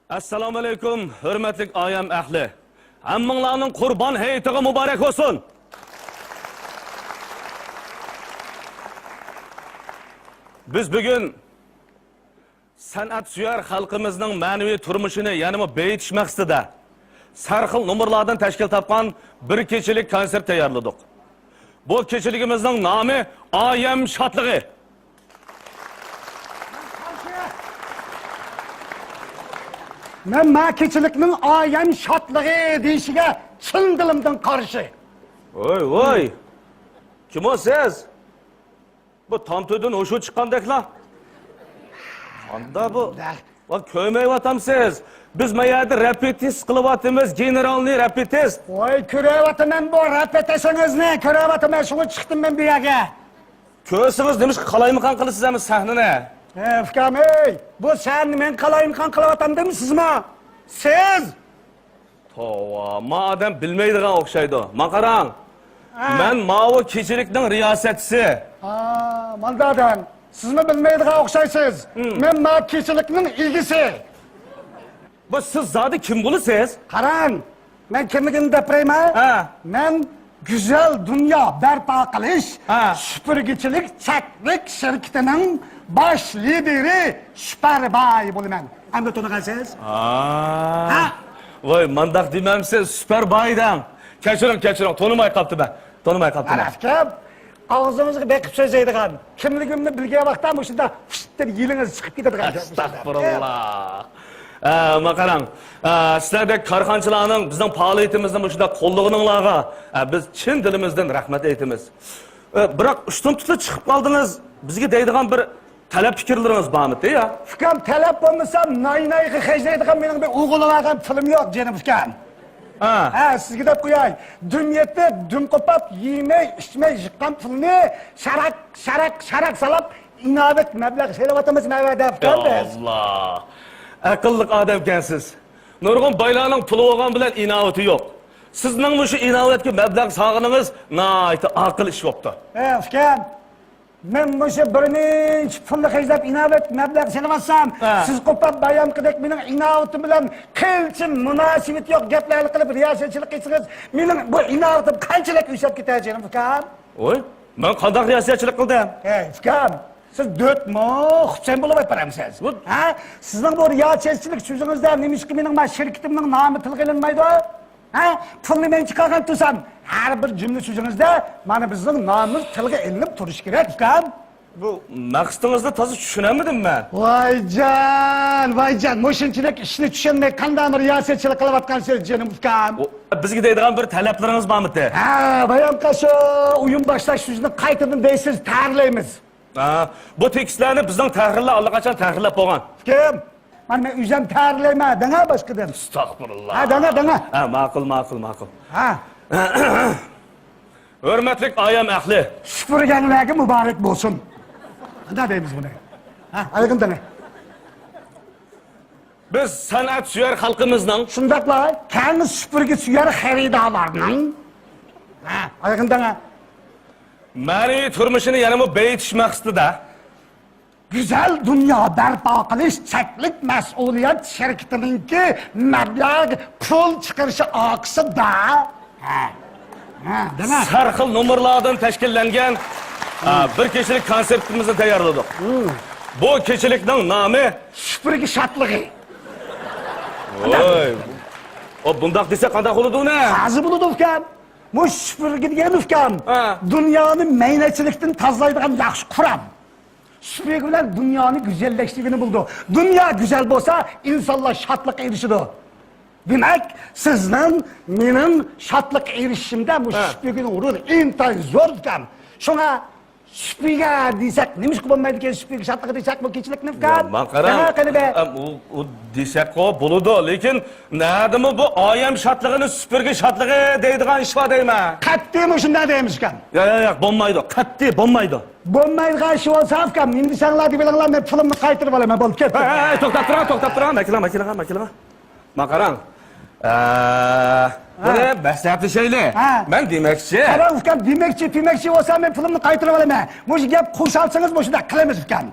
Assalomu alaykum, hurmatli ayam ahli. Hammanglarning Qurban hayitiga muborak olsun. Biz bugün san'atsuvar xalqimizning ma'naviy turmushini yanama beyitish maqsadida sarxil nomerlardan tashkil topgan bir kechilik konsert tayyorladik. Bu kechiligimizning nomi Ayam Shodlig'i. Men makechilikning ayam shodlig'i deyishiga chin dilimdan qarshi. Voy. Kim o siz? Bu Tomto'dan o'shu chiqqandeklar. Qanda bu? Va ko'mayapsiz. Biz mayada repetis qilyapmiz, generalniy repetis. Voy, ko'ryapman bu repetisingizni, ko'ryapman, shuni chiqdim men bu yerga. Ko'rsangiz demiş qalaymiqan qilasiz ham sahnani. Ukam, bu sen men qalaymiqan qilyapman demisizmi? Siz? Tova, madem bilmaydigan o'xshaydi. Men qarang. Men mavi kechilikning riyosatchisi. Mandadan. Sizmi bilmaydigan o'xshaysiz? Men makechilikning ilgisi. Bu siz zodi kim bo'lasiz? Qarang, men kimligimni gapirayman? Men güzel dünya barpo qilish supurgichilik chaklik shirkatining bosh lideri Superbay bo'laman. Endi to'g'risiz? Voy, mandaq demamsiz, Superbaydan. Kechiring, tanimay qolibman. Arafkam, og'zingizga beqib so'zlaydigan, kimligimni bilgan vaqtda shunda deb yilingiz chiqib ketadigan. Astagfirullah. Ma qarang, sizlardek korxonchilarning bizning faoliyatimizni shunda qo'llig'inglarga biz chin dilimizdan rahmat aytamiz. Biroq ushtum tutib chiqib qoldingiz, bizga deydigan bir talab fikrlaringiz bormi ya? Fikam talab bo'lmasa, naynayga xejlaydigan mening bir o'g'illarga pulim yo'q, jinim fikam. Sizga deb qo'yay. Dunyoda dum qopab, yemay, ichmay yiqqan pulni sharak salab, inobat mablag' selayotamiz mavada fikamiz. Allah. Akıllık adamkensiz. Nurgun baylarının pulu olan bilen inovati yok. Sizning bu şu inovatga mablag' sog'inimiz nayta aql ish yoktu. Fikam, men bu birinchi pulni xejlab inovat mablag' selamasam, siz qo'pab bayon qildik mening inovatim bilan qilchim munosabat yo'q gaplarni qilib riyosatchilik qilsangiz, mening bu inovatim qanchalik o'sib ketadi, fikam? Oy, men qanday riyosatchilik qildim? Fikam, siz dötmü, sen bulup yaparamsınız. Sizin bu riyasatçilik sözünüzde nemişki benim şirketimden namı tılgılanmaydı. Pulunu ben çıkarken tutsam, her bir cümle sözünüzde bana bizim namımız tılgılanıp duruş gerek. Bu maqsadingizni toza tushunamadim ben. Vay can, moşinchilik işini tushunmay qanday riyosatchilik qilayotgansiz canım ukam. Bizga deydigan bir talablaringiz bormi? Bayon qaşı uyum boshlash so'zini qaytadan deysiz, ta'riflaymiz. Bu tekstlarni bizning tahrirlar allaqachon tahrirlab qo'ygan. Kim? Men o'zim ta'riflayman, dana boshqadan. Astagfirullah. Dana. Ma'qul. Hurmatli ayam ahli. Süpürgenlerge mübarek olsun. Ne deyimiz bunu? Aygın dana. Biz san'atsuvar xalqimizning Şundakla kendi süpürge suyar xaridalarının. Aygın dana. ma'naviy turmushini yanama beyitish maqsadida Güzel dünya barpo qilish cheklik mas'uliyat shirkatininki mablag' pul chiqarishi oqsida. sarxil nomerlardan tashkillangan bir kechilik konsertimizni tayyorladik. Bu kechilikning nomi Süpürge shodlig'i. Voy. O bundaq desa qanday bo'ladi uni? Hozir bo'ladi ukam. Bu süpürge degan ukam. Dunyoni maynachilikdan tozalaydigan yaxshi quram. Süpürge bilan dunyoni go'zallashligini buldu. Dünya güzel bo'lsa, insonlar shodlikqa erishadi. Demak, sizning mening shodlik erishishimda bu süpürgening o'rni intayin zo'r ukam. Shunga süpürge desak, nimish bo'lmaydi ekan süpürge shodligi desak bu kechilikni ukam. Men qarang. U desak bo'ladi, lekin nadimi bu ayam shodligini süpürge shodligi deydigan ish bor deyman. Qattiq shunday deymiz ukam. Yo'q, bo'lmaydi. Qattiq bo'lmaydi. Bo'lmaydigan ish bo'lsa ukam, endi senlar deb bilinglar, men pulimni qaytarib olaman, bo'lib ketdi. To'xtab turing. Makilama. Men qarang. Buni maslahatli şeyli. Ben demekçi. Qarang ukam, demekçi olsa men pulimni qaytarib olaman. Bu gap qo'shalsangiz bu shunda qilamiz ukam.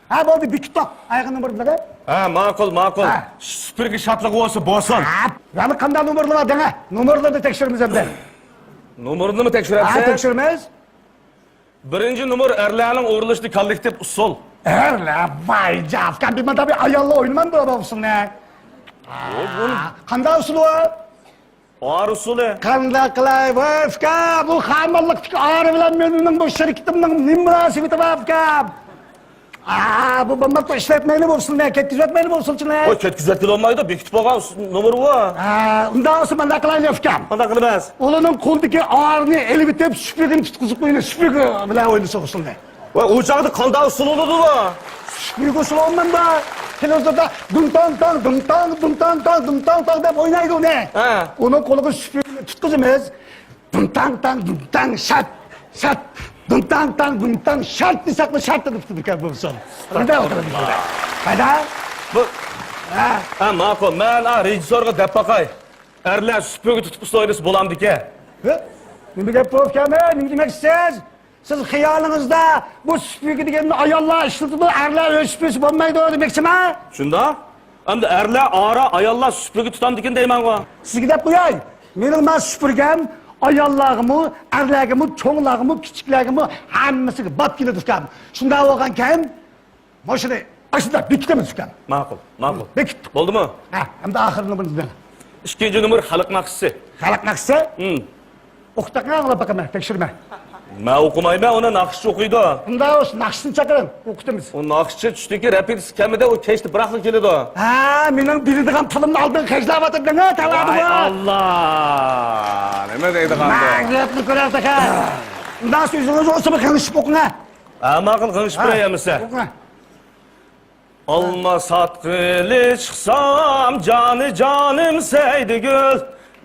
Ha bo'ldi, bikitok. Ayağın numaralari. Ha, ma'qul. Ha. Supirgi shartligi bo'lsin. Yani qanday numarlar denge? Numarlarni tekshiramiz endi. Numarini mi Ha, tekshirasiz? tekshiramiz. Birinchi numar erlarning o'rilishli kollektiv usul. Erle, vay cafkan bir tabi ayalla oynaman da olsun ne? Qanday usul o? Or usuli. Qanday qilay, vafka, bu xamirlik ağrı bilan mening bu shirkitimning nim münasebeti vafka. Bu bomba işletmeyli olsun ne? Ketkizmetmeyli olsun ne? Oy, ketkizatib olmaydi, bekitib olgan numar bu. Undan olsun ben de qilay vafka. Qanday qilamiz? Onun qo'ldagi ağrını eli bitib süpürgeni tutqizib qo'ying, süpürge bilan o'ynasa olsun ne? Voy, u chaqda qanday usul bo'ladi bu? Süpürge usul olmam da. Televizorda dum tang deb o'ynaydi u ne? Ha. Onun qo'liga süpürgeni tutqizamiz. Dum tang şat. Dum tang şart desek mi şart deb tutib ekan bu usul. Qanday o'tiradi bu? Qayda? Bu Ha, ma'qul. Men rejissorga deb boqay. Erlar supirgi tutib ustoylis bo'lamdiki. Nima gap bo'pkanmi? Nima demoqchisiz? Siz xiyolingizda bu süpürge deganni ayollar ishlatib, erlar o'z süpürgisi bo'lmaydi demoqchimi? Shunda? Endi erlar ayollar supirgi tutamdikin deyman-ku. Sizga deb qo'yay. Mening mas süpürgem ayollarımı, erlerimi, çoğlarımı, kichiklarimi hammasiga bop keladi ukam. Shunday bo'lgankan, mashina aslida bekitamiz ukam. Ma'qul. Bekitdik. Bo'ldimi? Ha, hamda oxirini bildim. Ikkinchi numar xalq naqshisi. Xalq naqshi? O'qitaqni anglab baqaman, tekshirma. Men o'qimayman, uni naqshchi o'qiydi. Unda o'sha naqshini chaqiring, o'qitamiz. O naqshchi tushdagi repetisiya kamida u kechda bir vaqt keladi. Ha, mening biladigan pulimni oldin hajlayotibding, taladi bu. Allah! Nima deydi qanday? Mag'ribni ko'rardik ha. Undan so'zingiz o'sib qilishib o'qing. Ma'qul qilishib berayamisa. O'qing. Olma satqılı çıksam canım seydi gül.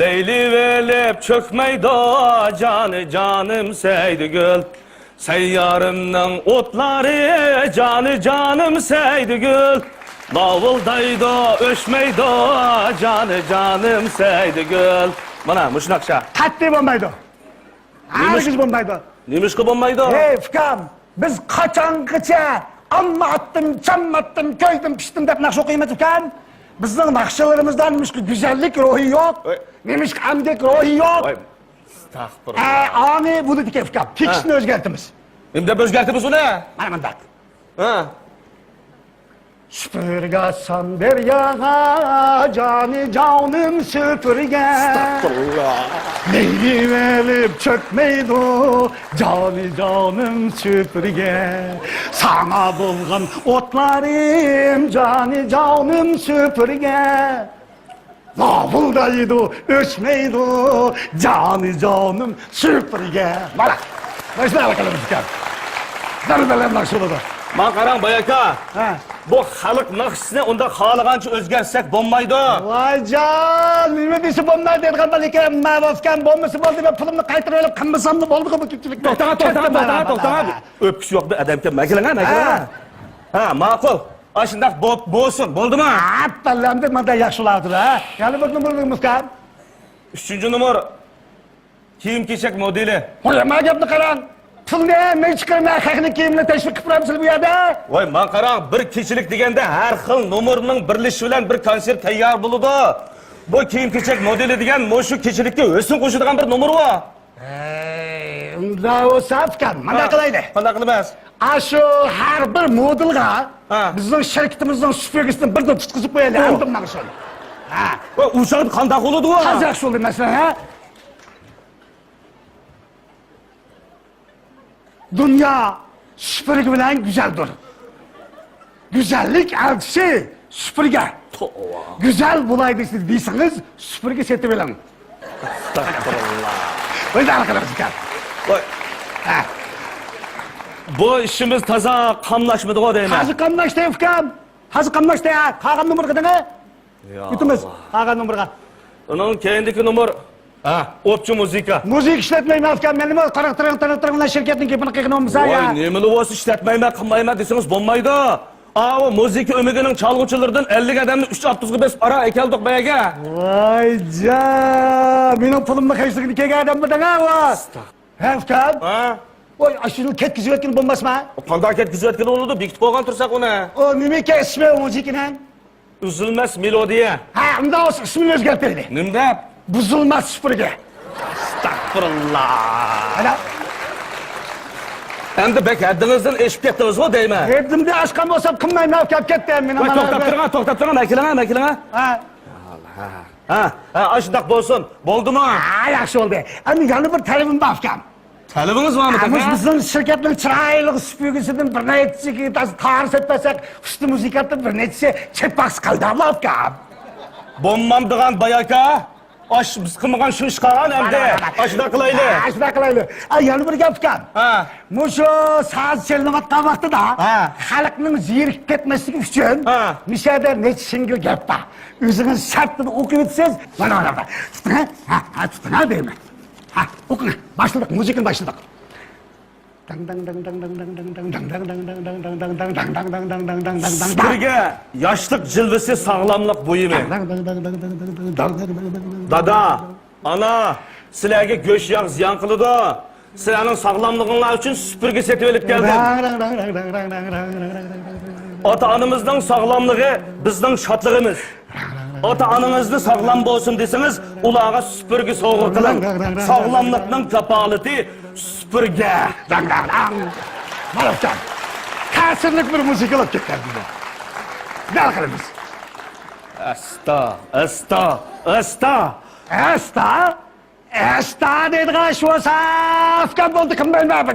Leyli velip çökmeydi canım seydi gül. Seyyarımdan otları canım seydi gül. Davuldaydı öşmeydi canım seydi gül. Mana mush naqsha. Qat'iy bo'lmaydi. Haligiz bo'lmaydi. Nemishqa bo'lmaydi? Hey fikam, biz qachongacha amma attım, çammattım, koydum, piştim deb naqsh o'qiymiz ekan. Bizning naqshlarimizdan nemishqa go'zallik ruhi yo'q. Nemishqa amdek ruhi yo'q. Astagfirullah. Ani buni dika fikam. Tekishni o'zgartimiz. Endi o'zgartimiz uni? Mana bunday. Ha. Süpürge san deryaga, canım süpürge. Astagfirullah. Leyli velip çökmeydi, canım süpürge. Sana bulgan otlarım, canım süpürge. Lavuldaydı, öçmeydi, canım süpürge. Bana, başına bakalım dikkat. Darbeler nakşılıdır. Man qarang bayaka. Ha. Bu xalq naqshisini unda xohlagancha o'zgartsak bo'lmaydi. Vay can, nima deysi bo'lmaydi degan ekan, ma'rufkan bo'lmasa bo'ldi, men pulimni qaytarib olib qilmasammi bo'ldi bu ko'pchilik. To'xtang. O'pkish yo'qda adamga magilanga. Ha, ma'qul. Ashundaq bo'lsin, bo'ldimi? Appalamda menda yaxshilardir ha. Yana bir numarimiz kam. 3-numar kiyim-kechak modeli. Qo'yma gapni qarang. Pulni men chiqarmay haqni kiyimni tashviq qilib turamiz bu yerda. Voy, men qarang, bir kechilik deganda har xil nomerning birlashishi bilan bir konsert tayyor bo'ladi. Bu kiyim-kechak modeli degan shu kechilikka o'sin qo'shadigan bir nomer bu. Unda o'satgan. Mana qilaydi. Qanday qilamiz? Ashu har bir modelga bizning shirkatimizning supirgisini birdan tutqizib qo'yaylik. Andim mana shuni. Ha. Voy, u shart qanday bo'ladi bu? Qanday bo'ldi masalan, ha? Dünya süpürge bilen güzeldir. Güzellik elçisi süpürge. Güzel bulaydı deyseniz süpürge seti bilen. Böyle arkadaşlar çıkar. Bu işimiz taza qamlashmadi o deyman. Hazır qamlashdi ukam. Hazır qamlashdi. Qolgan nomerga qadang. Yutimiz. Qolgan nomerga. Uning keyindagi nomer Opçu muzika. Müzik işletmeyman ukam. Men nima qaraqtirgan şirkatning gapini qilgan bo'lsa ya. Voy, nima bo'lsa ishlatmayman, qilmayman desangiz bo'lmaydi. O muzika o'migining chalg'uvchilaridan 50 odamni 3.60 ga besib ara ekaldik bayaga. Voy ja, mening pulimni qaysiga kelgan odam bilan ha? Ha ukam. Oy, aşırı ketkizip etkin bulmaz mı? Qanday ketkizayotgan bo'ladi, bekitib qo'ygan tursak uni. O nimeke ismi o müzikinin? Uzilmas melodiya. Ha, unda olsa ismini özgertirdi. Nimda? Buzulmaz süpürge. Astagfirullah. Ana, Endi bek haddingizdan eshib ketdingiz-ku deyman. evimde aşkam olsam kımmayım ne yapıp kettim. Voy, to'xtab turing, makilanga. Ha, Ha, shundoq bo'lsin. Bo'ldimi? ha, yaxshi oldu. Ama yani bir talebim var aşkam. Talabingiz bormi, Ama taka? bizim şirketin çıraylık süpürgesinden bir neytisi ki tarif etmesek, üstü müzikatın bir neytisi çekbaks kaldı Allah aşkam. Bo'lmamdigan bayaka. Osh biz qilmagan shu ish qilgan endi. Shundoq qilaylik. Ha, şuna kılaylı. Ay, yani bir gap aşkam. Ha. Muşu saat çelinatkan vakti da Ha. halkının ziyirip ketmesi için Ha. müsaade ne şingil gap var. Üzünüz şartını okuyutsuz. Bana orada. Tutun ha, tutun ha değil mi? Ha, okuyun. Başladık, müzikin başladık. Birga yoshlik jilvisi sog'lomlik bo'yimi. Dada, ana, sizlarga go'sht yog' ziyon qiladi. Sizlarning sog'lomliginglar uchun supurgi setib olib keldim. Ota-onamizning sog'lomligi bizning shodligimiz. Ota-onangizni sog'lom bo'lsin desangiz, ularga supurgi sovg'a qiling. Sog'lomlikning kapolati supurgi. Malakcan, kasırlık bir müzik alıp getirdi bu. Ne alkalımız? Asta. Esta dediğin şu safkan oldu kim bilmem.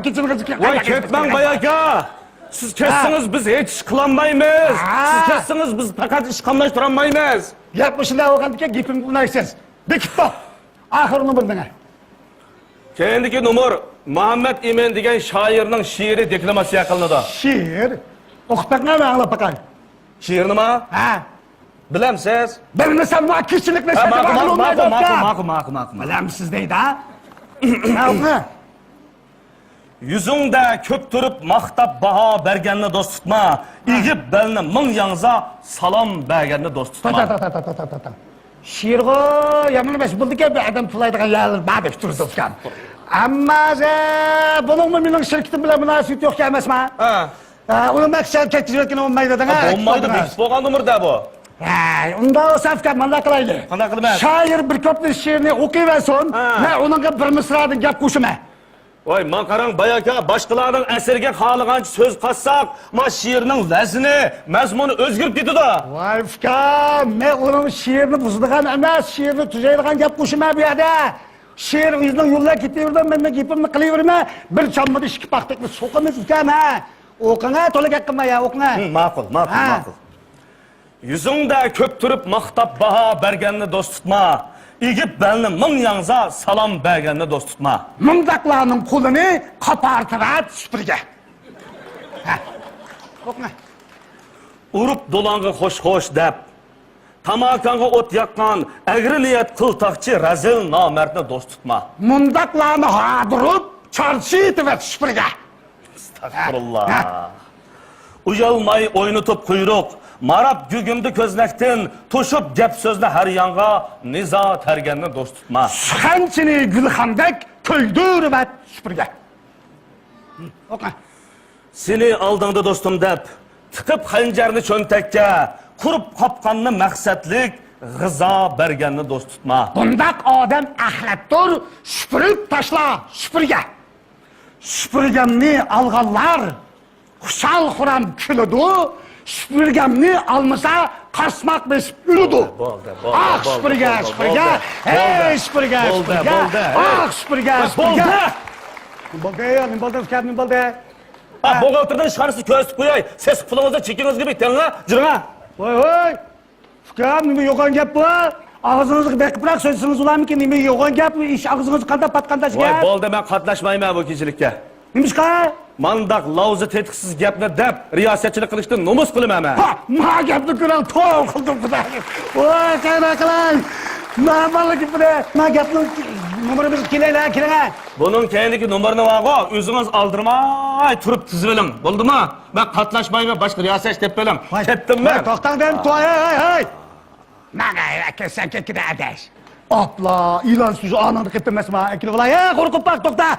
Voy, ketmang bayaka. Siz ketsiniz biz hech ish qilolmaymiz. Siz ketsiniz biz faqat ish qilmay turolmaymiz. Yapmışında o kadar ki gipim kullaysız. Bekip bak. Ahırını bildin ha. Keyindagi numar Muhammad Emin degan shoirning she'ri deklamatsiya qilinadi. Şiir. Okutak ne anla bakayım. She'r nima? Ha. Bilamsiz? Bilmesem var kişilik ne Ma'qul. Bilemsiz deydi ha. Ne oku? Yuzingda ko'p turib maqtab baho berganni do'st tutma. Egib belni ming yangza salom berganni do'st tutma. Ta. Şiirgo yaman emas buldu ki bir adam pulaydigan yerler bana hep turdu tukan. Ama bunun mu benim şirketim bile münasebet yok ki emas mi? Ha. Onun maksat kettiriyorken olmaydı da. Bo'lmaydi, bekitib qo'ygan numarda bu. Unda o safkan manda qilaydi. Qanday qilaman? Şair bir köpni şiirini okuyversin. Ne onunla bir mısradan gap qo'shma. Voy, men qarang bayaka, boshqalarning asriga xohlagancha so'z qatsak, ma she'rning vazni, mazmuni o'zgarib ketadi. Vay fkan, men onun şiirini buzdigan emas, şiirini tuzaydigan gap qo'shma bu yerda. Şiir o'zining yo'llar ketaverdim, men gapimni qilaverma. Bir chammada ikki paxtakni so'qamiz ukam ha. O'qinga to'la gap qilma ya, o'qinga. Ma'qul. Yuzingda ko'p turib maqtab baho berganni do'st tutma. Egib belni ming yangza salom berganni do'st tutma. Mındaklarının kulunu kapartırat süpürge. O'qinga. Urib do'langi xo'sh deb. Tamakanga o't yaqqan, agri niyat qiltaqchi razil nomardni do'st tutma. Mındaklarını hadurup çarşı itivet süpürge. Astagfirullah. Uyalmay oynatib quyruq, marab gugimdi ko'znakdan, to'shib gap so'zni har yonga, nizo targanni do'st tutma. Şençini gülhandek köydürüvet süpürge. O'qinga. Seni aldingda do'stim deb, tiqib xanjarni cho'ntakka, qurib qopqanni maqsadlik, g'izo berganni do'st tutma. Bundak adam ahlattur, süpürüp taşla süpürge. Süpürgemni alganlar, kuşal kuram külüdü, süpürgemni almasa karsmak besip ürüdü. Ah süpürge. Hey süpürge. Ah süpürge. Boldu. Ha, buğaltırdan şarjı köstü koyay. Ses pulunuzda çekiniz gibi tenga, cırına. Oy. Fukam, nime yoğun gap bu? Ağzınızı bekip bırak sözünüz ulan mı ki nime yoğun gap? İş ağzınızı kanda patkandaş Voy, gap. bolda ben qatnashmayman bu kechilikka. Nimiş ka? Mandaq lavzi tetkiksiz gapni deb riyosatchilik qilishdan nomus qilaman. Ha, ma gapni ko'rib to'g'ri qildim xudo. Voy, qana qilay. Nima ki bu ne? Ma gapni numarimiz kelaylar, kelaylar. Bunun keyindagi numarini vaqo, o'zingiz oldirmay turib tizib oling. Bo'ldimi? Men qatnashmayman, boshqa riyosatchi deb bilim. Ketdim men. To'xtang, hey. Mana sen ketdi adash. Opla, ilan suzu anını ketmesme. Ekili olay, qo'rqib bak, to'xta.